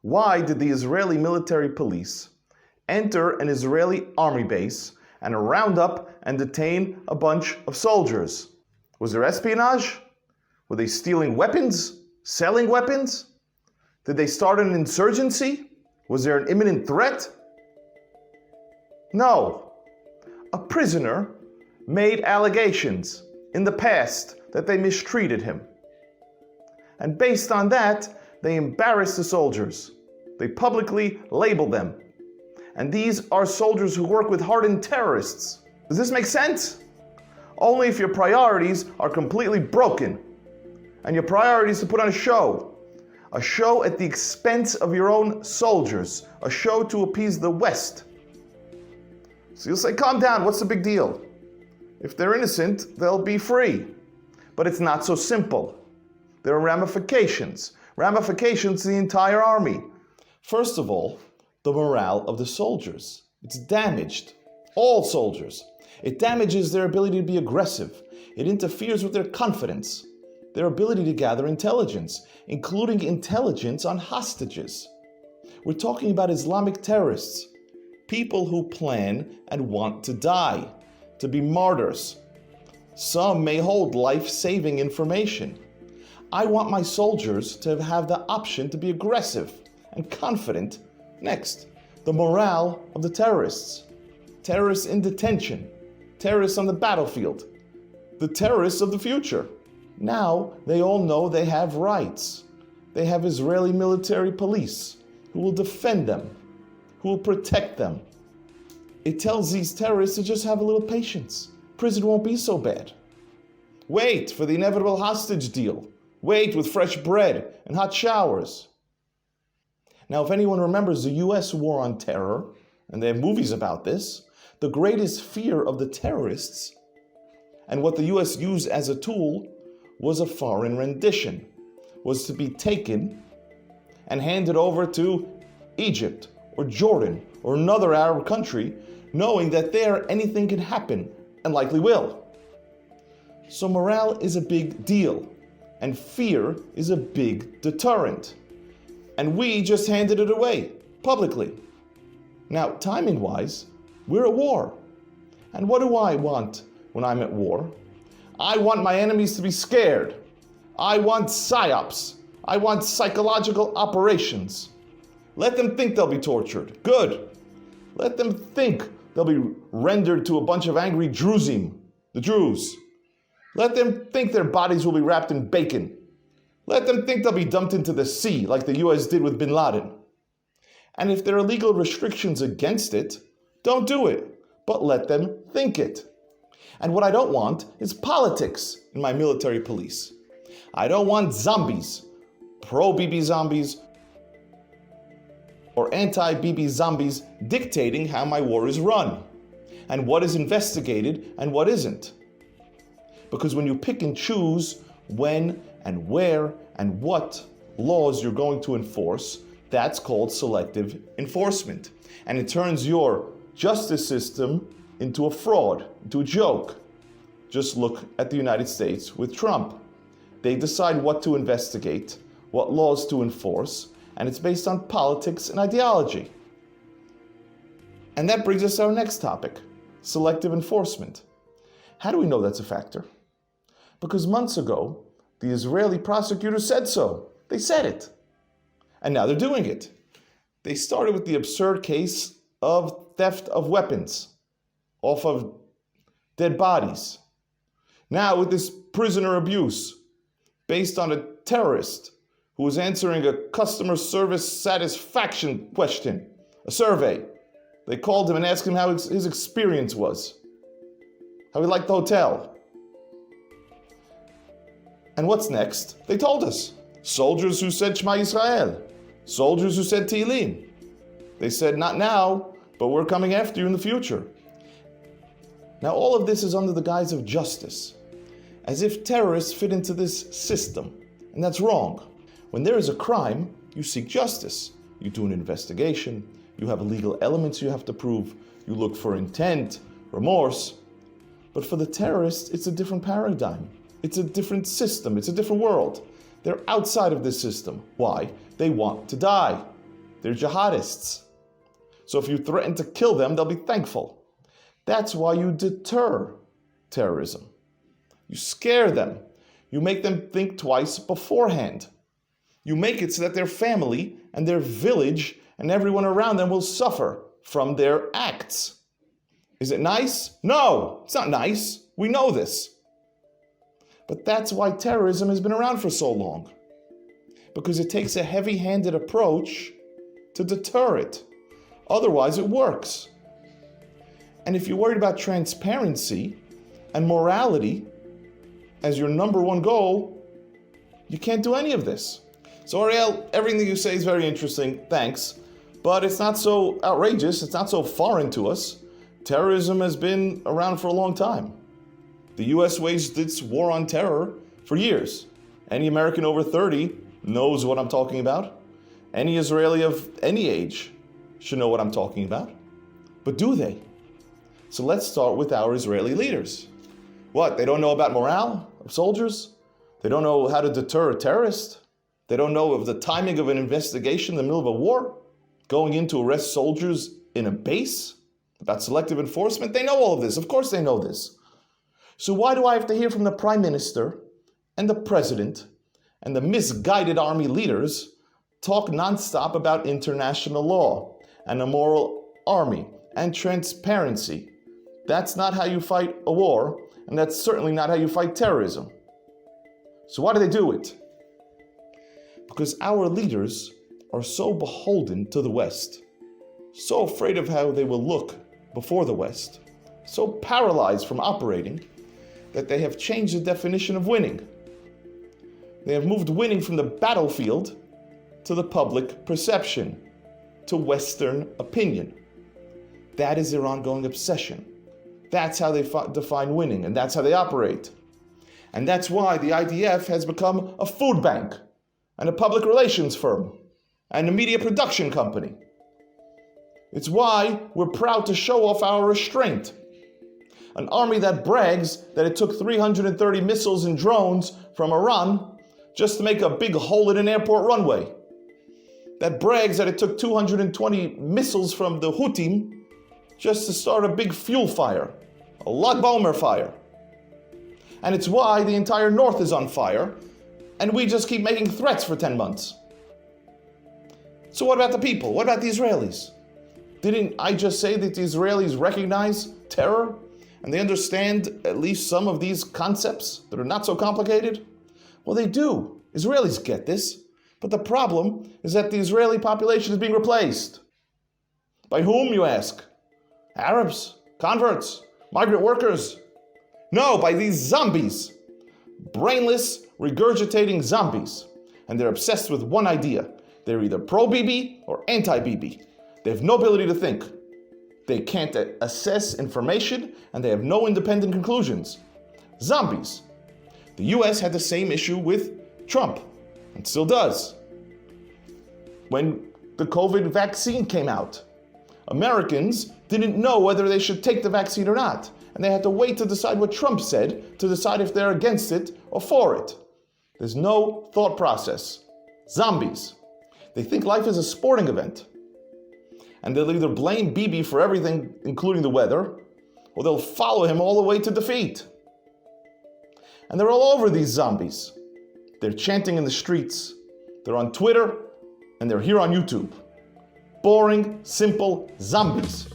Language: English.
Why did the Israeli military police enter an Israeli army base and round up and detain a bunch of soldiers? Was there espionage? Were they stealing weapons? Selling weapons? Did they start an insurgency? Was there an imminent threat? No. A prisoner made allegations in the past that they mistreated him. And based on that, they embarrassed the soldiers. They publicly labeled them. And these are soldiers who work with hardened terrorists. Does this make sense? Only if your priorities are completely broken. And your priority is to put on a show. A show at the expense of your own soldiers. A show to appease the West. So you'll say, calm down, what's the big deal? If they're innocent, they'll be free. But it's not so simple. There are ramifications. Ramifications to the entire army. First of all, the morale of the soldiers. It's damaged. All soldiers. It damages their ability to be aggressive. It interferes with their confidence, their ability to gather intelligence, including intelligence on hostages. We're talking about Islamic terrorists, people who plan and want to die, to be martyrs. Some may hold life-saving information. I want my soldiers to have the option to be aggressive and confident. Next, the morale of the terrorists. Terrorists in detention. Terrorists on the battlefield. The terrorists of the future. Now they all know they have rights. They have Israeli military police who will defend them, who will protect them. It tells these terrorists to just have a little patience. Prison won't be so bad. Wait for the inevitable hostage deal. Wait with fresh bread and hot showers. Now, if anyone remembers the US war on terror, and they have movies about this, the greatest fear of the terrorists and what the US used as a tool was a foreign rendition, was to be taken and handed over to Egypt or Jordan or another Arab country, knowing that there anything can happen and likely will. So morale is a big deal, and fear is a big deterrent. And we just handed it away, publicly. Now, timing-wise, we're at war. And what do I want when I'm at war? I want my enemies to be scared. I want psyops. I want psychological operations. Let them think they'll be tortured. Good. Let them think they'll be rendered to a bunch of angry Druzim, the Druze. Let them think their bodies will be wrapped in bacon. Let them think they'll be dumped into the sea like the US did with bin Laden. And if there are legal restrictions against it, don't do it, but let them think it. And what I don't want is politics in my military police. I don't want zombies, pro-BB zombies, or anti-BB zombies dictating how my war is run, and what is investigated and what isn't. Because when you pick and choose when and where and what laws you're going to enforce, that's called selective enforcement. And it turns your justice system into a fraud, into a joke. Just look at the United States with Trump. They decide what to investigate, what laws to enforce, and it's based on politics and ideology. And that brings us to our next topic, selective enforcement. How do we know that's a factor? Because months ago, the Israeli prosecutors said so. They said it. And now they're doing it. They started with the absurd case of theft of weapons off of dead bodies. Now with this prisoner abuse based on a terrorist who was answering a customer service satisfaction question, a survey. They called him and asked him how his experience was, how he liked the hotel. And what's next? They told us. Soldiers who said Shema Yisrael. Soldiers who said Tehillim. They said, not now, but we're coming after you in the future. Now all of this is under the guise of justice, as if terrorists fit into this system, and that's wrong. When there is a crime, you seek justice. You do an investigation, you have legal elements you have to prove, you look for intent, remorse. But for the terrorists, it's a different paradigm. It's a different system, it's a different world. They're outside of this system. Why? They want to die. They're jihadists. So if you threaten to kill them, they'll be thankful. That's why you deter terrorism. You scare them. You make them think twice beforehand. You make it so that their family and their village and everyone around them will suffer from their acts. Is it nice? No, it's not nice. We know this. But that's why terrorism has been around for so long. Because it takes a heavy-handed approach to deter it. Otherwise, it works. And if you're worried about transparency and morality as your number one goal, you can't do any of this. So Ariel, everything you say is very interesting, thanks. But it's not so outrageous, it's not so foreign to us. Terrorism has been around for a long time. The US waged its war on terror for years. Any American over 30 knows what I'm talking about. Any Israeli of any age should know what I'm talking about. But do they? So let's start with our Israeli leaders. What, they don't know about morale of soldiers? They don't know how to deter a terrorist? They don't know of the timing of an investigation in the middle of a war? Going in to arrest soldiers in a base? About selective enforcement? They know all of this. Of course they know this. So why do I have to hear from the Prime Minister and the President and the misguided army leaders talk nonstop about international law and a moral army and transparency? That's not how you fight a war, and that's certainly not how you fight terrorism. So why do they do it? Because our leaders are so beholden to the West, so afraid of how they will look before the West, so paralyzed from operating, that they have changed the definition of winning. They have moved winning from the battlefield to the public perception, to Western opinion. That is their ongoing obsession. That's how they define winning, and that's how they operate. And that's why the IDF has become a food bank, and a public relations firm, and a media production company. It's why we're proud to show off our restraint. An army that brags that it took 330 missiles and drones from Iran just to make a big hole in an airport runway. That brags that it took 220 missiles from the Houthis just to start a big fuel fire, a Lag BaOmer fire. And it's why the entire north is on fire, and we just keep making threats for 10 months. So what about the people? What about the Israelis? Didn't I just say that the Israelis recognize terror and they understand at least some of these concepts that are not so complicated? Well, they do. Israelis get this. But the problem is that the Israeli population is being replaced. By whom, you ask? Arabs, converts, migrant workers? No, by these zombies. Brainless, regurgitating zombies. And they're obsessed with one idea. They're either pro-Bibi or anti-Bibi. They have no ability to think. They can't assess information, and they have no independent conclusions. Zombies. The US had the same issue with Trump, and still does. When the COVID vaccine came out, Americans didn't know whether they should take the vaccine or not, and they had to wait to decide what Trump said to decide if they're against it or for it. There's no thought process. Zombies. They think life is a sporting event. And they'll either blame Bibi for everything, including the weather, or they'll follow him all the way to defeat. And they're all over these zombies. They're chanting in the streets, they're on Twitter, and they're here on YouTube. Boring, simple zombies.